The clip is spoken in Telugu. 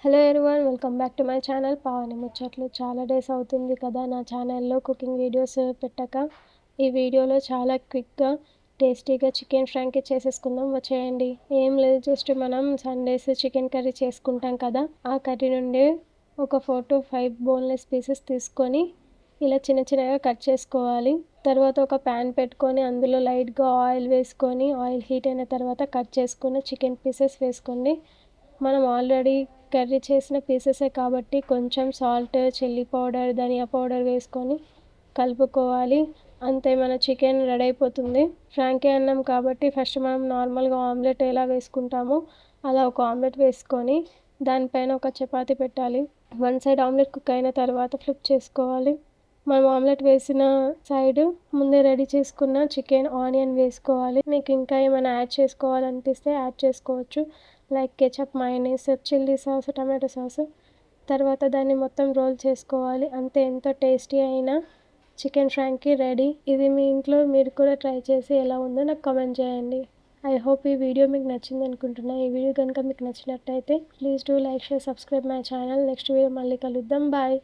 Hello everyone, welcome back to my channel Pavani ముచ్చట్లు. చాలా డేస్ అవుతుంది కదా నా ఛానల్లో కుకింగ్ వీడియోస్ పెట్టక. ఈ వీడియోలో చాలా క్విక్గా టేస్టీగా చికెన్ ఫ్రాంకీ చేసేసుకుందాం, వచ్చేయండి. ఏం లేదు, జస్ట్ మనం సండేస్ చికెన్ కర్రీ చేసుకుంటాం కదా, ఆ కర్రీ నుండి ఒక 4 to 5 బోన్లెస్ పీసెస్ తీసుకొని ఇలా చిన్న చిన్నగా కట్ చేసుకోవాలి. తర్వాత ఒక ప్యాన్ పెట్టుకొని అందులో లైట్గా ఆయిల్ వేసుకొని, ఆయిల్ హీట్ అయిన తర్వాత కట్ చేసుకున్న చికెన్ పీసెస్ వేసుకోండి. మనం ఆల్రెడీ కర్రీ చేసిన పీసెసే కాబట్టి కొంచెం సాల్ట్, చిల్లీ పౌడర్, ధనియా పౌడర్ వేసుకొని కలుపుకోవాలి. అంతే, మన చికెన్ రెడీ అయిపోతుంది. ఫ్రాంకీ అన్నం కాబట్టి ఫస్ట్ మనం నార్మల్గా ఆమ్లెట్ ఎలా వేసుకుంటామో అలా ఒక ఆమ్లెట్ వేసుకొని దానిపైన ఒక చపాతీ పెట్టాలి. వన్ సైడ్ ఆమ్లెట్ కుక్ అయిన తర్వాత ఫ్లిప్ చేసుకోవాలి. మనం ఆమ్లెట్ వేసిన సైడ్ ముందే రెడీ చేసుకున్న చికెన్, ఆనియన్ వేసుకోవాలి. మీకు ఇంకా ఏమైనా యాడ్ చేసుకోవాలనిపిస్తే యాడ్ చేసుకోవచ్చు, like ketchup, mayonnaise, chilli sauce, tomato sauce. తర్వాత దాన్ని మొత్తం రోల్ చేసుకోవాలి. అంతే, ఎంతో టేస్టీ అయిన చికెన్ ఫ్రాంకీ రెడీ. ఇది మీ ఇంట్లో మీరు కూడా ట్రై చేసి ఎలా ఉందో నాకు కామెంట్ చేయండి. ఐ హోప్ ఈ వీడియో మీకు నచ్చింది అనుకుంటున్నా. ఈ వీడియో కనుక మీకు నచ్చినట్టయితే please do like, share, subscribe my channel. Next video మళ్ళీ కలుద్దాం. బాయ్.